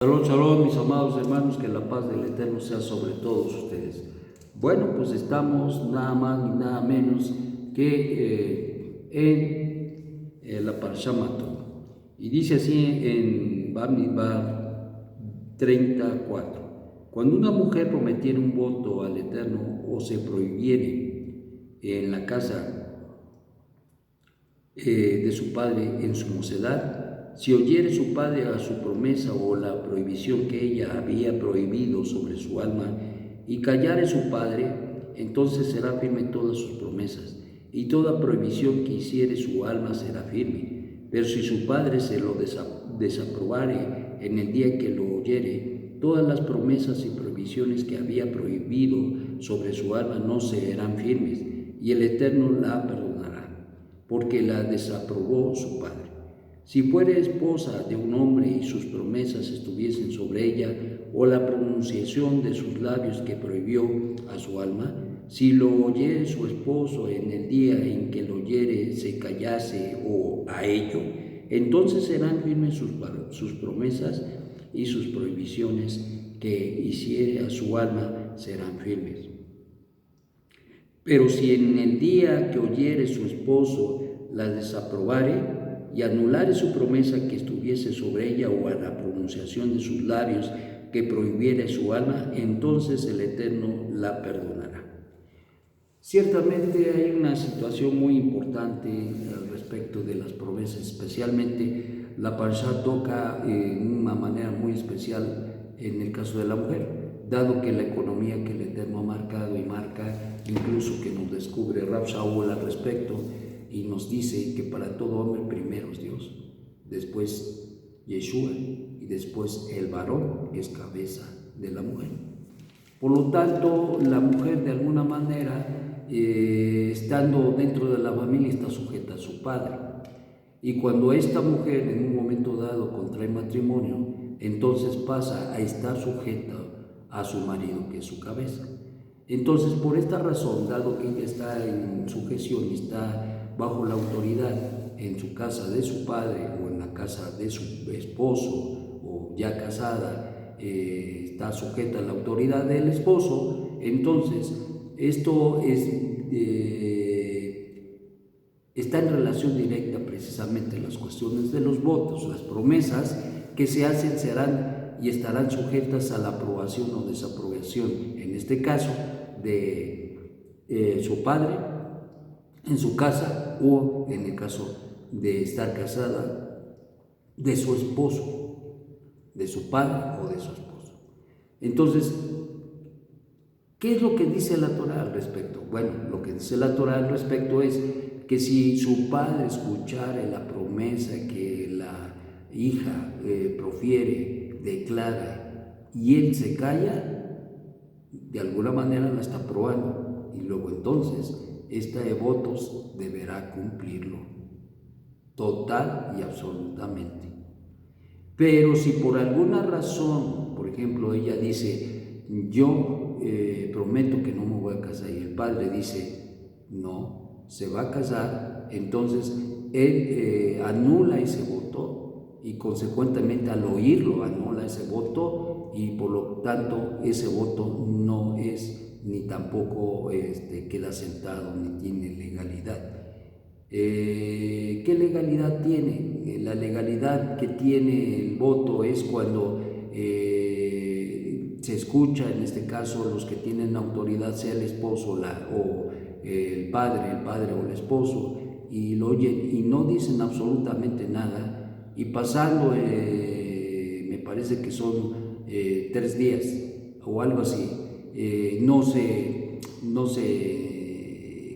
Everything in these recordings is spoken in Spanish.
Shalom, shalom, mis amados hermanos, que la paz del Eterno sea sobre todos ustedes. Bueno, pues estamos nada más ni nada menos que en la Parashá Matot. Y dice así en Bamidbar 34. Cuando una mujer prometiera un voto al Eterno o se prohibiere en la casa de su padre en su mocedad, si oyere su padre a su promesa o la prohibición que ella había prohibido sobre su alma, y callare su padre, entonces será firme todas sus promesas, y toda prohibición que hiciere su alma será firme. Pero si su padre se lo desaprobare en el día que lo oyere, todas las promesas y prohibiciones que había prohibido sobre su alma no serán firmes, y el Eterno la perdonará, porque la desaprobó su padre. Si fuere esposa de un hombre y sus promesas estuviesen sobre ella, o la pronunciación de sus labios que prohibió a su alma, si lo oyere su esposo en el día en que lo oyere se callase o a ello, entonces serán firmes sus promesas, y sus prohibiciones que hiciere a su alma serán firmes. Pero si en el día que oyere su esposo la desaprobare y anulare su promesa que estuviese sobre ella, o a la pronunciación de sus labios que prohibiere su alma, entonces el Eterno la perdonará. Ciertamente hay una situación muy importante al respecto de las promesas, especialmente la Parashá toca en una manera muy especial en el caso de la mujer, dado que la economía que el Eterno ha marcado y marca, incluso que nos descubre Rab Shaul al respecto, y nos dice que para todo hombre primero es Dios, después Yeshua, y después el varón es cabeza de la mujer. Por lo tanto, la mujer de alguna manera, estando dentro de la familia, está sujeta a su padre. Y cuando esta mujer en un momento dado contrae matrimonio, entonces pasa a estar sujeta a su marido, que es su cabeza. Entonces, por esta razón, dado que ella está en sujeción y está bajo la autoridad en su casa de su padre o en la casa de su esposo, o ya casada, está sujeta a la autoridad del esposo, entonces esto está en relación directa precisamente en las cuestiones de los votos. Las promesas que se hacen serán y estarán sujetas a la aprobación o desaprobación, en este caso de su padre en su casa, o en el caso de estar casada, de su esposo, de su padre o de su esposo. Entonces, ¿qué es lo que dice la Torah al respecto? Bueno, lo que dice la Torah al respecto es que si su padre escuchara la promesa que la hija profiere, declara, y él se calla, de alguna manera la está probando, y luego entonces esta de votos deberá cumplirlo total y absolutamente. Pero si por alguna razón, por ejemplo, ella dice, yo prometo que no me voy a casar, y el padre dice, no, se va a casar, entonces él anula ese voto, y consecuentemente al oírlo anula ese voto, y por lo tanto ese voto no es ni tampoco queda sentado ni tiene legalidad. ¿Qué legalidad tiene? La legalidad que tiene el voto es cuando se escucha, en este caso, los que tienen autoridad, sea el esposo o el padre o el esposo, y lo oyen y no dicen absolutamente nada, y pasando, me parece que son 3 días o algo así, no se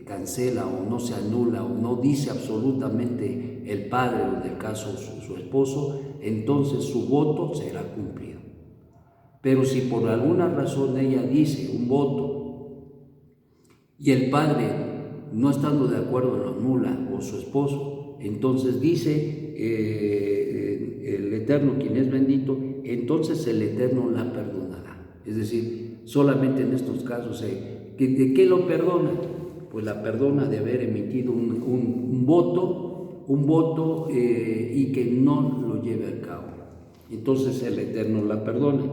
cancela o no se anula o no dice absolutamente el padre, o en el caso su esposo, entonces su voto será cumplido. Pero si por alguna razón ella dice un voto y el padre, no estando de acuerdo, lo anula, o su esposo, entonces dice el Eterno, quien es bendito, entonces el Eterno la perdonará. Es decir, solamente en estos casos, ¿de qué lo perdona? Pues la perdona de haber emitido un voto y que no lo lleve a cabo. entonces el Eterno la perdona.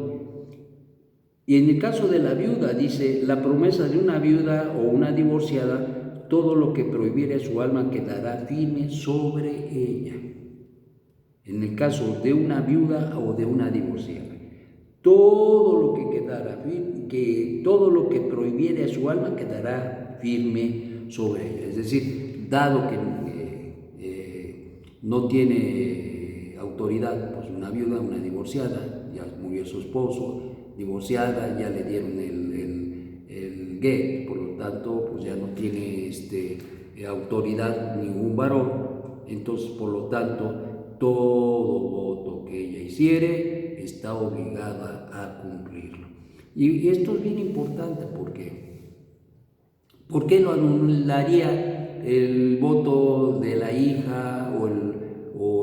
Y en el caso de la viuda, dice, la promesa de una viuda o una divorciada, todo lo que prohibiere su alma quedará firme sobre ella. En el caso de una viuda o de una divorciada, todo lo que quedara firme, todo lo que prohibiere a su alma quedará firme sobre ella. Es decir, dado que no tiene autoridad, pues una viuda, una divorciada, ya murió su esposo, divorciada, ya le dieron el get, por lo tanto, pues ya no tiene autoridad ningún varón, entonces, por lo tanto, todo voto que ella hiciere está obligada a cumplirlo. Y esto es bien importante porque ¿por qué lo anularía el voto de la hija o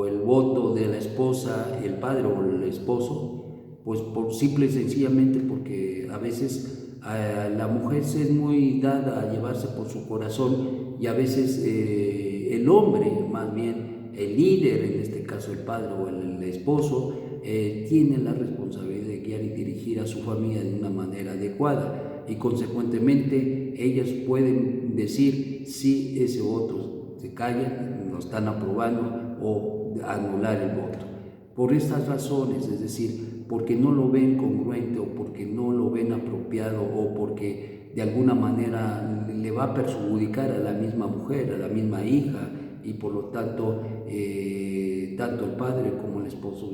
el voto de la esposa, el padre o el esposo? Pues simple y sencillamente porque a veces la mujer es muy dada a llevarse por su corazón y a veces el hombre, más bien el líder, en este caso el padre o el esposo, tiene la responsabilidad de guiar y dirigir a su familia de una manera adecuada y consecuentemente ellas pueden decir si ese voto se calla, lo están aprobando o anular el voto. Por estas razones, es decir, porque no lo ven congruente o porque no lo ven apropiado o porque de alguna manera le va a perjudicar a la misma mujer, a la misma hija y por lo tanto, tanto el padre como el esposo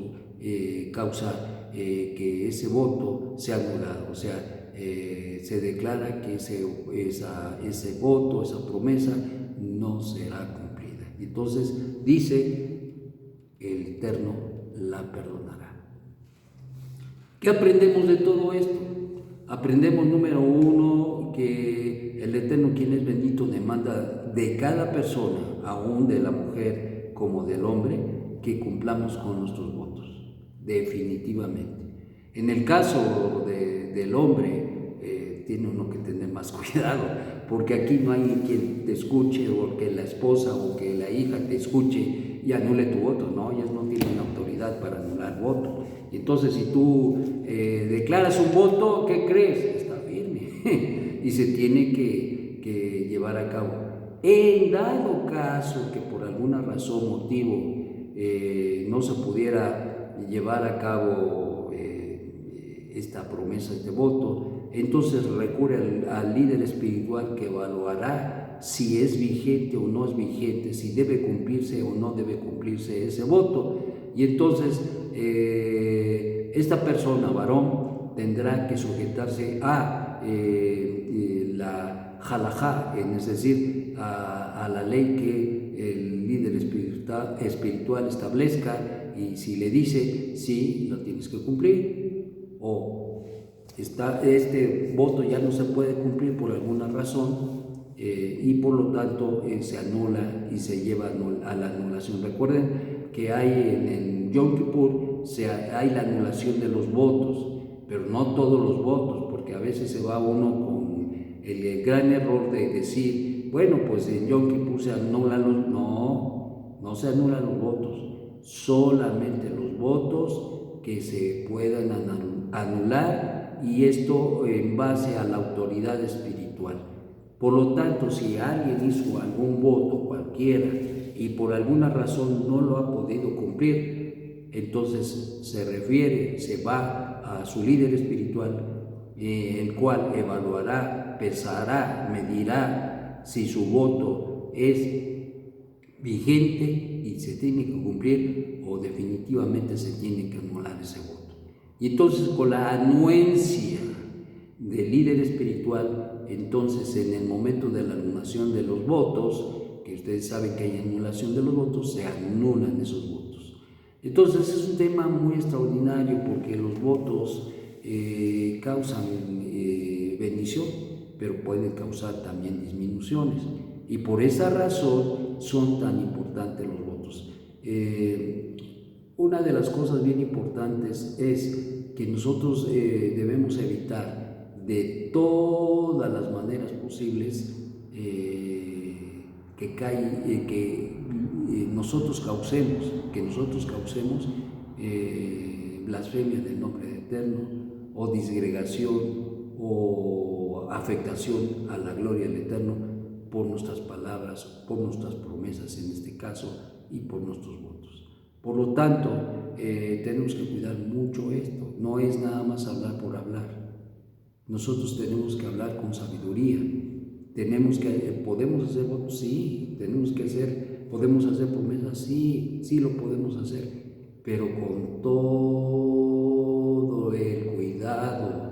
causa que ese voto sea anulado, o sea, se declara que ese voto, esa promesa no será cumplida. Entonces dice, el Eterno la perdonará. ¿Qué aprendemos de todo esto? Aprendemos, número uno, que el Eterno, quien es bendito, demanda de cada persona, aún de la mujer como del hombre, que cumplamos con nuestros votos, definitivamente. En el caso del hombre, tiene uno que tener más cuidado, porque aquí no hay quien te escuche, o que la esposa o que la hija te escuche y anule tu voto, ¿no? Ellas no tienen autoridad para anular voto. Entonces, si tú declaras un voto, ¿qué crees? Está firme y se tiene que llevar a cabo. En dado caso que por alguna razón, motivo, no se pudiera llevar a cabo esta promesa, este voto, entonces recurre al líder espiritual que evaluará si es vigente o no es vigente, si debe cumplirse o no debe cumplirse ese voto. Y entonces esta persona, varón, tendrá que sujetarse a la halajá, es decir, a la ley que el líder espiritual establezca, y si le dice sí, lo tienes que cumplir, o este voto ya no se puede cumplir por alguna razón, y por lo tanto se anula y se lleva a la anulación. Recuerden que hay en Yom Kippur hay la anulación de los votos, pero no todos los votos, porque a veces se va uno con el gran error de decir, bueno, pues en Yom Kippur se anulan no se anulan los votos, solamente los votos que se puedan anular, y esto en base a la autoridad espiritual. Por lo tanto, si alguien hizo algún voto cualquiera y por alguna razón no lo ha podido cumplir, entonces se va a su líder espiritual, el cual evaluará, pesará, medirá si su voto es vigente y se tiene que cumplir o definitivamente se tiene que anular ese voto. Y entonces, con la anuencia del líder espiritual, entonces en el momento de la anulación de los votos, que ustedes saben que hay anulación de los votos, se anulan esos votos. Entonces es un tema muy extraordinario porque los votos causan bendición, pero pueden causar también disminuciones, y por esa razón son tan importantes los votos. Una de las cosas bien importantes es que nosotros debemos evitar de todas las maneras posibles que nosotros causemos blasfemia del nombre del Eterno, o disgregación, o afectación a la gloria del Eterno por nuestras palabras, por nuestras promesas en este caso, y por nuestros votos. Por lo tanto, tenemos que cuidar mucho esto. No es nada más hablar por hablar. Nosotros tenemos que hablar con sabiduría. ¿Podemos hacer votos? Sí. ¿Podemos hacer promesas? Sí, sí lo podemos hacer, pero con todo el cuidado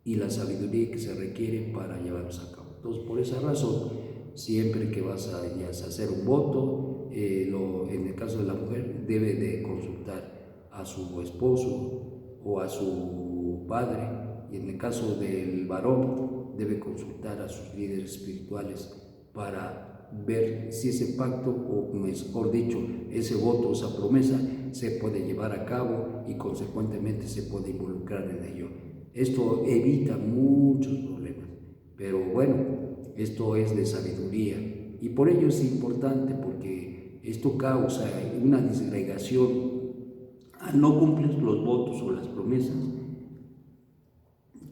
y la sabiduría que se requiere para llevarlos a cabo. Entonces, por esa razón, siempre que vas a hacer un voto, en el caso de la mujer, debe de consultar a su esposo o a su padre, y en el caso del varón, debe consultar a sus líderes espirituales para ver si ese pacto, o mejor dicho, ese voto, esa promesa, se puede llevar a cabo y consecuentemente se puede involucrar en ello. Esto evita muchos problemas, pero bueno, esto es de sabiduría, y por ello es importante, porque esto causa una disgregación al no cumplir los votos o las promesas,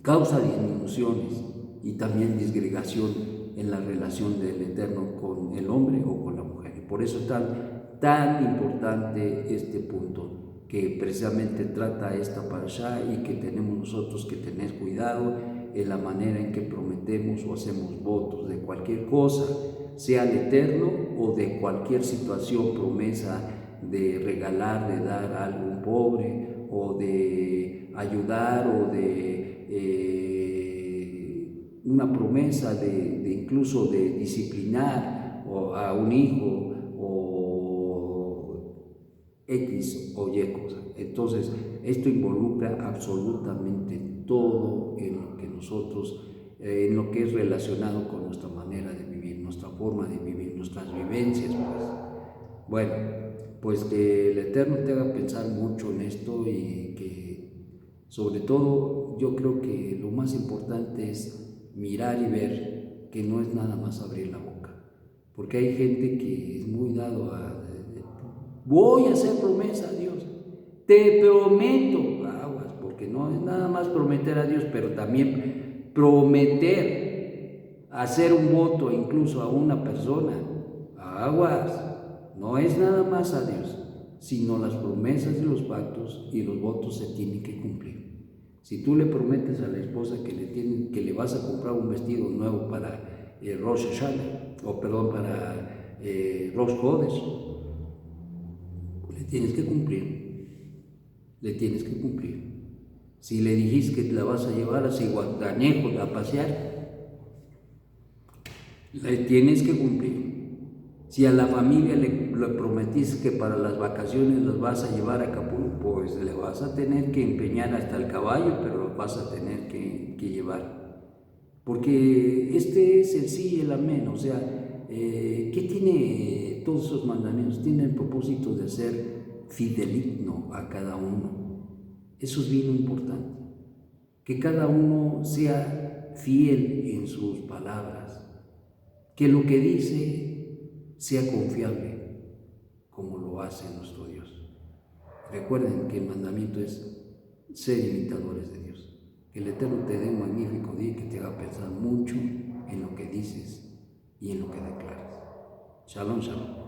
causa disminuciones y también disgregación en la relación del Eterno con el hombre o con la mujer. Y por eso es tan importante este punto que precisamente trata esta parashá, y que tenemos nosotros que tener cuidado en la manera en que prometemos o hacemos votos de cualquier cosa, sea al Eterno o de cualquier situación, promesa de regalar, de dar a algún pobre, o de ayudar, o de una promesa de incluso de disciplinar a un hijo, o X o Y cosa. Entonces, esto involucra absolutamente todo en lo que nosotros, en lo que es relacionado con nuestra manera de vivir, nuestra forma de vivir, nuestras vivencias, pues. Bueno, pues que el Eterno te haga pensar mucho en esto, y que sobre todo yo creo que lo más importante es mirar y ver que no es nada más abrir la boca, porque hay gente que es muy dado a voy a hacer promesa a Dios, te prometo, aguas, porque no es nada más prometer a Dios, pero también prometer hacer un voto incluso a una persona, aguas, no es nada más a Dios, sino las promesas y los pactos y los votos se tienen que cumplir. Si tú le prometes a la esposa que le vas a comprar un vestido nuevo para Rosh Hashanah, para Rosh Chodesh, le tienes que cumplir. Si le dijiste que la vas a llevar a Ciguatanejo a pasear, le tienes que cumplir. Si a la familia le prometiste que para las vacaciones los vas a llevar a Acapulco, pues le vas a tener que empeñar hasta el caballo, pero lo vas a tener que llevar. Porque este es el sí y el amén. O sea, ¿qué tiene todos esos mandamientos? Tiene el propósito de ser fideligno a cada uno. Eso es bien importante. Que cada uno sea fiel en sus palabras. Que lo que dice sea confiable, como lo hace nuestro Dios. Recuerden que el mandamiento es ser imitadores de Dios. Que el Eterno te dé un magnífico día, que te haga pensar mucho en lo que dices y en lo que declaras. Shalom, shalom.